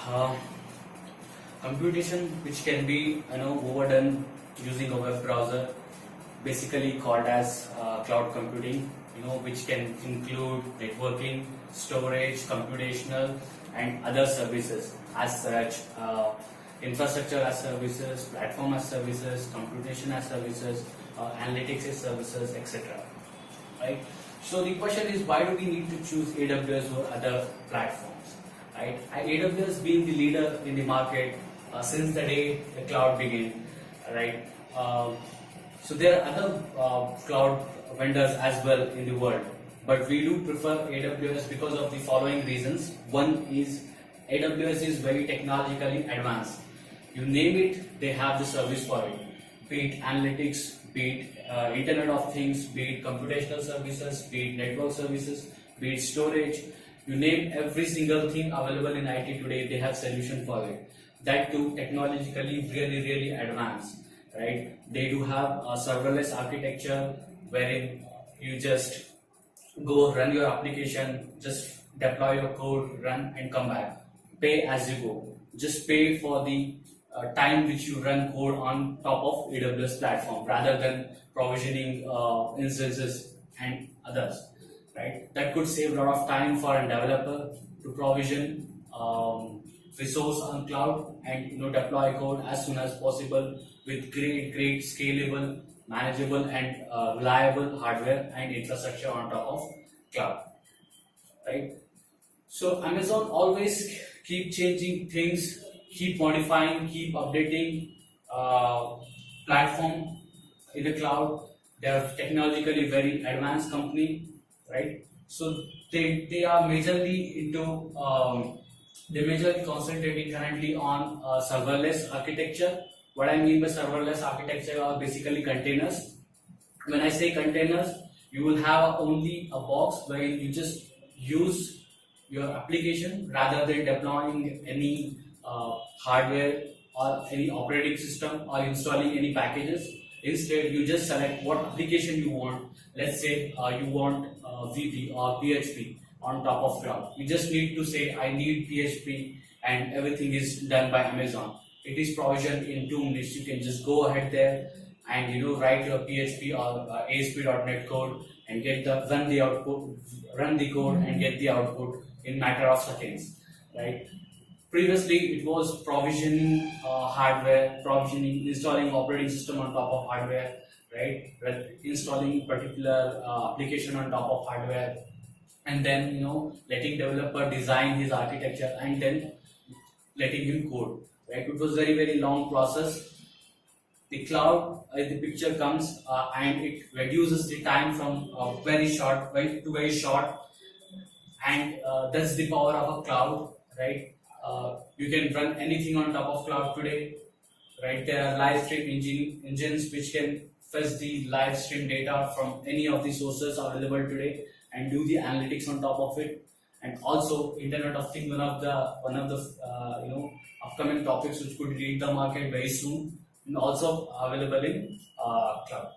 Uh, Computation which can be overdone using a web browser, basically called as cloud computing, which can include networking, storage, computational, and other services as such. Infrastructure as services, platform as services, computation as services, analytics as services, etc. Right? So the question is, why do we need to choose AWS or other platforms? Right? AWS being the leader in the market since the day the cloud began. Right? So there are other cloud vendors as well in the world, but we do prefer AWS because of the following reasons. One is AWS is very technologically advanced. You name it, they have the service for it. Be it analytics, be it Internet of Things, be it computational services, be it network services, be it storage. You name every single thing available in IT today, they have solution for it. That too technologically really advanced. Right? They do have a serverless architecture wherein you just go run your application, just deploy your code, run and come back. Pay as you go. Just pay for the time which you run code on top of AWS platform rather than provisioning instances and others. Right? That could save a lot of time for a developer to provision resource on cloud and deploy code as soon as possible with great scalable, manageable and reliable hardware and infrastructure on top of cloud. Right? So Amazon always keep changing things, keep modifying, keep updating platform in the cloud. They are technologically very advanced company, right? So they are majorly into they majorly concentrating currently on serverless architecture. What I mean by serverless architecture are basically containers. When I say containers, you will have only a box where you just use your application rather than deploying any hardware or any operating system or installing any packages. Instead, you just select what application you want. Let's say you want VB or PHP on top of cloud. You just need to say, I need PHP, and everything is done by Amazon. It is provisioned in 2 minutes. You can just go ahead there and write your PHP or ASP.NET code and get the run the code and get the output in matter of seconds. Right? Previously, it was provisioning hardware, installing operating system on top of hardware, right? Installing particular application on top of hardware, and then letting developer design his architecture and then letting him code. Right? It was very long process. The cloud, the picture comes and it reduces the time from very short to very short, and that's the power of a cloud, right? You can run anything on top of cloud today, right? There are live stream engines which can fetch the live stream data from any of the sources available today and do the analytics on top of it. And also Internet of Things, one of the upcoming topics which could lead the market very soon, and also available in cloud.